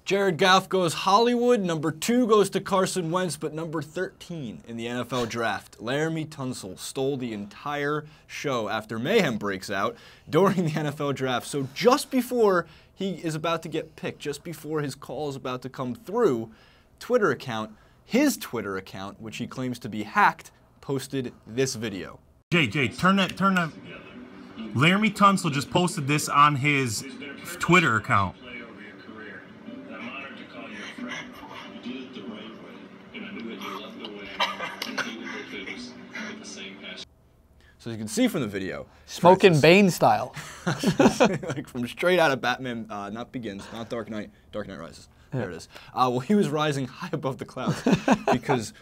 Jared Goff goes Hollywood, number 2 goes to Carson Wentz, but number 13 in the NFL draft, Laremy Tunsil, stole the entire show after Mayhem breaks out during the NFL draft. So just before he is about to get picked, just before his call is about to come through, his Twitter account, which he claims to be hacked, posted this video. Jay, turn that. Laremy Tunsil just posted this on his Twitter account. So you can see from the video, Smoking Bane style. like from straight out of Batman, not Begins, not Dark Knight Rises. Yeah. There it is. Well, he was rising high above the clouds because,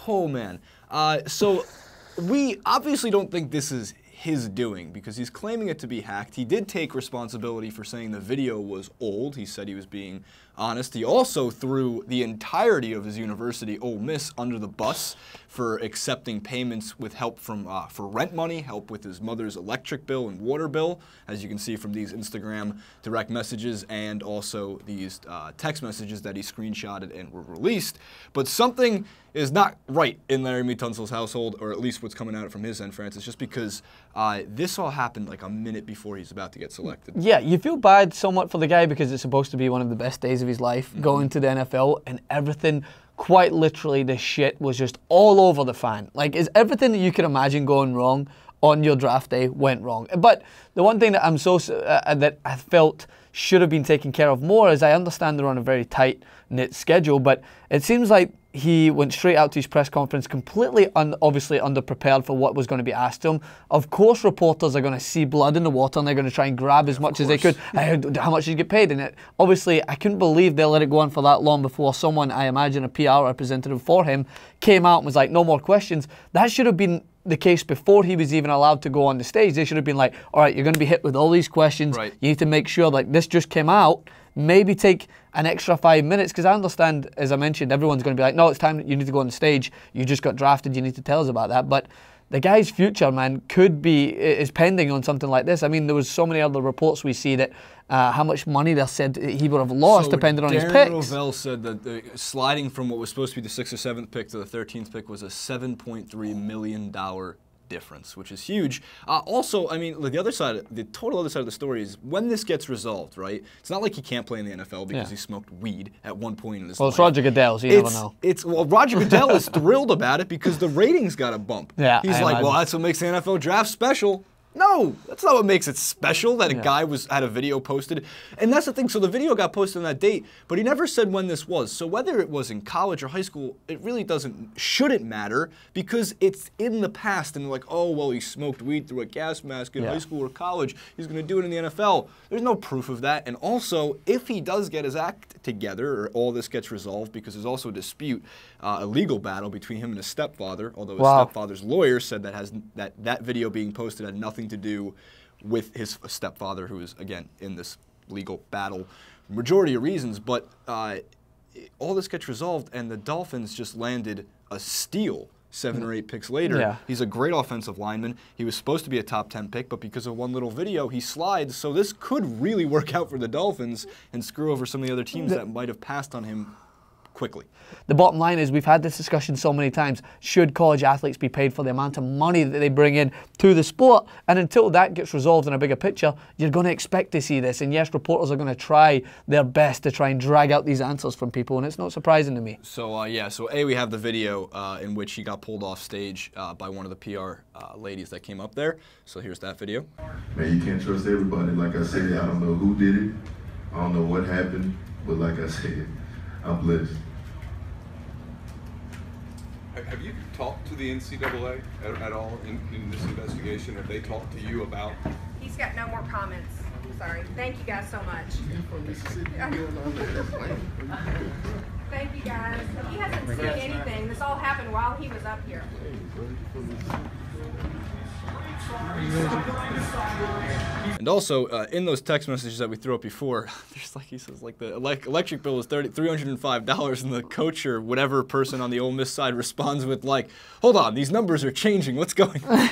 oh man. So we obviously don't think this is his doing because he's claiming it to be hacked. He did take responsibility for saying the video was old. He said he was being honest. He also threw the entirety of his university, Ole Miss, under the bus for accepting payments with help from for rent money, help with his mother's electric bill and water bill, as you can see from these Instagram direct messages and also these text messages that he screenshotted and were released. But something is not right in Laremy Tunsil's household, or at least what's coming out from his end, Francis, just because this all happened like a minute before he's about to get selected. Yeah, you feel bad somewhat for the guy because it's supposed to be one of the best days of his life, going to the NFL, and everything, quite literally, the shit was just all over the fan. Like, is everything that you can imagine going wrong on your draft day went wrong. But the one thing that that I felt should have been taken care of more is I understand they're on a very tight-knit schedule, but it seems like he went straight out to his press conference completely obviously underprepared for what was going to be asked of him. Of course, reporters are going to see blood in the water and they're going to try and grab as much as they could. How much did you get paid? And obviously, I couldn't believe they let it go on for that long before someone, I imagine a PR representative for him, came out and was like, no more questions. That should have been the case before he was even allowed to go on the stage. They should have been like, all right, you're going to be hit with all these questions. Right. You need to make sure like this just came out. Maybe take an extra 5 minutes, because I understand, as I mentioned, everyone's going to be like, no, it's time, you need to go on the stage. You just got drafted. You need to tell us about that. But the guy's future, man, is pending on something like this. I mean, there was so many other reports we see that how much money they said he would have lost depending on his picks. Rovell said that the sliding from what was supposed to be the 6th or 7th pick to the 13th pick was a $7.3 million difference, which is huge. Also, I mean, the total other side of the story is when this gets resolved, right? It's not like he can't play in the NFL because he smoked weed at one point in his life. Well, it's Roger Goodell, so you never know. Well, Roger Goodell is thrilled about it because the ratings got a bump. Yeah, he's like, well, that's what makes the NFL draft special. No, that's not what makes it special, that a guy had a video posted. And that's the thing, so the video got posted on that date, but he never said when this was. So whether it was in college or high school, it really shouldn't matter, because it's in the past, and they're like, oh, well, he smoked weed through a gas mask in high school or college. He's going to do it in the NFL. There's no proof of that. And also, if he does get his act together, or all this gets resolved, because there's also a dispute, a legal battle between him and his stepfather, although his stepfather's lawyer said that video being posted had nothing to do with his stepfather, who is, again, in this legal battle, majority of reasons. But all this gets resolved, and the Dolphins just landed a steal 7 or 8 picks later. Yeah. He's a great offensive lineman. He was supposed to be a top 10 pick, but because of one little video, he slides. So this could really work out for the Dolphins and screw over some of the other teams that might have passed on him quickly. The bottom line is, we've had this discussion so many times, should college athletes be paid for the amount of money that they bring in to the sport? And until that gets resolved in a bigger picture, you're going to expect to see this. And yes, reporters are going to try their best to try and drag out these answers from people, and it's not surprising to me. So we have the video in which he got pulled off stage by one of the PR ladies that came up there. So here's that video. Man, you can't trust everybody. Like I said, I don't know who did it. I don't know what happened, but like I said, I'm blessed. Have you talked to the NCAA at all in this investigation? Have they talked to you about? He's got no more comments. Sorry. Thank you guys so much. Thank you guys. He hasn't seen anything. This all happened while he was up here. And also, in those text messages that we threw up before, there's he says the electric bill is $305, and the coach or whatever person on the Ole Miss side responds with hold on, these numbers are changing. What's going on?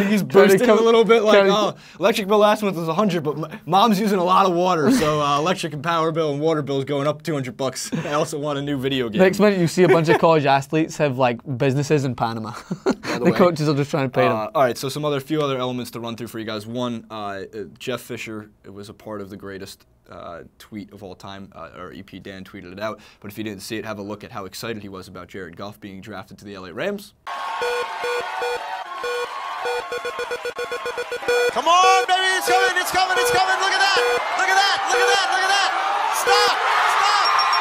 He's boosting a little bit like, oh, electric bill last month was 100, but mom's using a lot of water, so electric and power bill and water bills going up $200. I also want a new video game. Next minute you see a bunch of college athletes have like businesses in Panama. The coaches are just trying to pay them. All right, so few other elements to run through for you guys. One, Jeff Fisher, it was a part of the greatest tweet of all time, or EP Dan tweeted it out, but if you didn't see it, have a look at how excited he was about Jared Goff being drafted to the LA Rams. Come on, baby, it's coming, it's coming, it's coming, look at that, look at that, look at that, look at that, stop,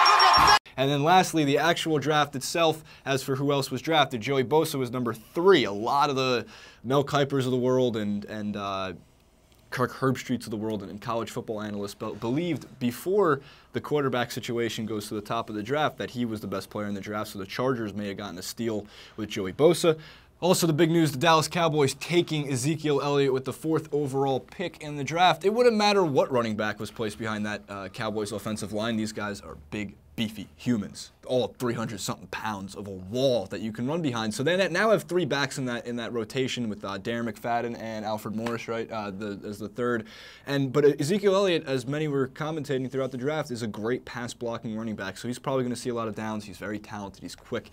look at that. And then lastly, the actual draft itself, as for who else was drafted, Joey Bosa was number 3. A lot of the Mel Kipers of the world and Kirk Herbstreits of the world and college football analysts believed before the quarterback situation goes to the top of the draft that he was the best player in the draft, so the Chargers may have gotten a steal with Joey Bosa. Also, the big news, the Dallas Cowboys taking Ezekiel Elliott with the 4th overall pick in the draft. It wouldn't matter what running back was placed behind that Cowboys offensive line. These guys are big, beefy humans, all 300-something pounds of a wall that you can run behind. So they now have 3 backs in that rotation with Darren McFadden and Alfred Morris, right, as the third. But Ezekiel Elliott, as many were commentating throughout the draft, is a great pass-blocking running back. So he's probably going to see a lot of downs. He's very talented. He's quick.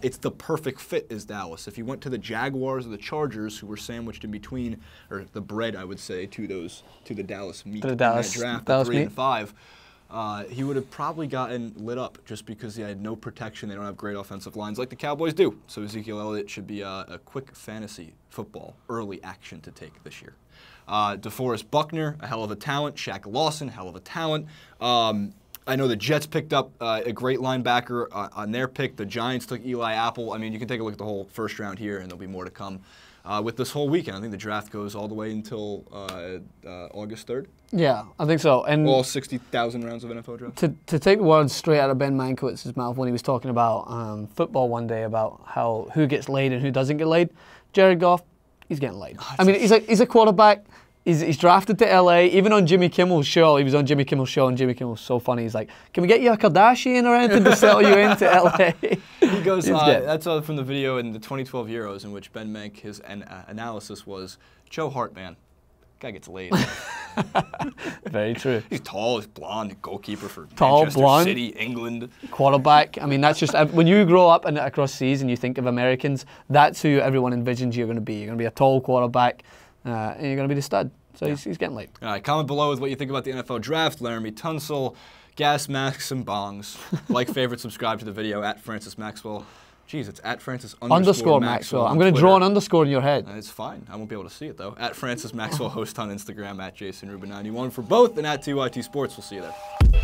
It's the perfect fit is Dallas. If you went to the Jaguars or the Chargers, who were sandwiched in between, or the bread, I would say, to the Dallas meat in that draft, Dallas 3 and 5. He would have probably gotten lit up just because he had no protection. They don't have great offensive lines like the Cowboys do. So Ezekiel Elliott should be a quick fantasy football early action to take this year. DeForest Buckner, a hell of a talent. Shaq Lawson, hell of a talent. I know the Jets picked up a great linebacker on their pick. The Giants took Eli Apple. I mean, you can take a look at the whole first round here, and there'll be more to come with this whole weekend. I think the draft goes all the way until August 3rd. Yeah, I think so. And all 60,000 rounds of NFL draft. To take words straight out of Ben Mankiewicz's mouth when he was talking about football one day about who gets laid and who doesn't get laid, Jared Goff, he's getting laid. I mean, he's a quarterback. He's drafted to LA. Even on Jimmy Kimmel's show, he was on Jimmy Kimmel's show, and Jimmy Kimmel's so funny. He's like, "Can we get you a Kardashian or anything to settle you into LA?" He goes, that's from the video in the 2012 Euros in which Ben Mank, his analysis was, Joe Hart, man, guy gets laid. Very true. He's tall, he's blonde, goalkeeper for tall, Manchester blonde, City, England. Quarterback. I mean, that's just, when you grow up and across seas and you think of Americans, that's who everyone envisions you're going to be. You're going to be a tall quarterback, and you're going to be the stud. So he's getting late. All right, comment below with what you think about the NFL draft. Laramie Tunsil, gas masks and bongs. Like, favorite, subscribe to the video at Francis Maxwell. Jeez, it's at Francis _ Maxwell. I'm going to draw an underscore in your head. It's fine. I won't be able to see it, though. At Francis Maxwell, host on Instagram, at Jason Rubin91 for both, and at TYT Sports. We'll see you there.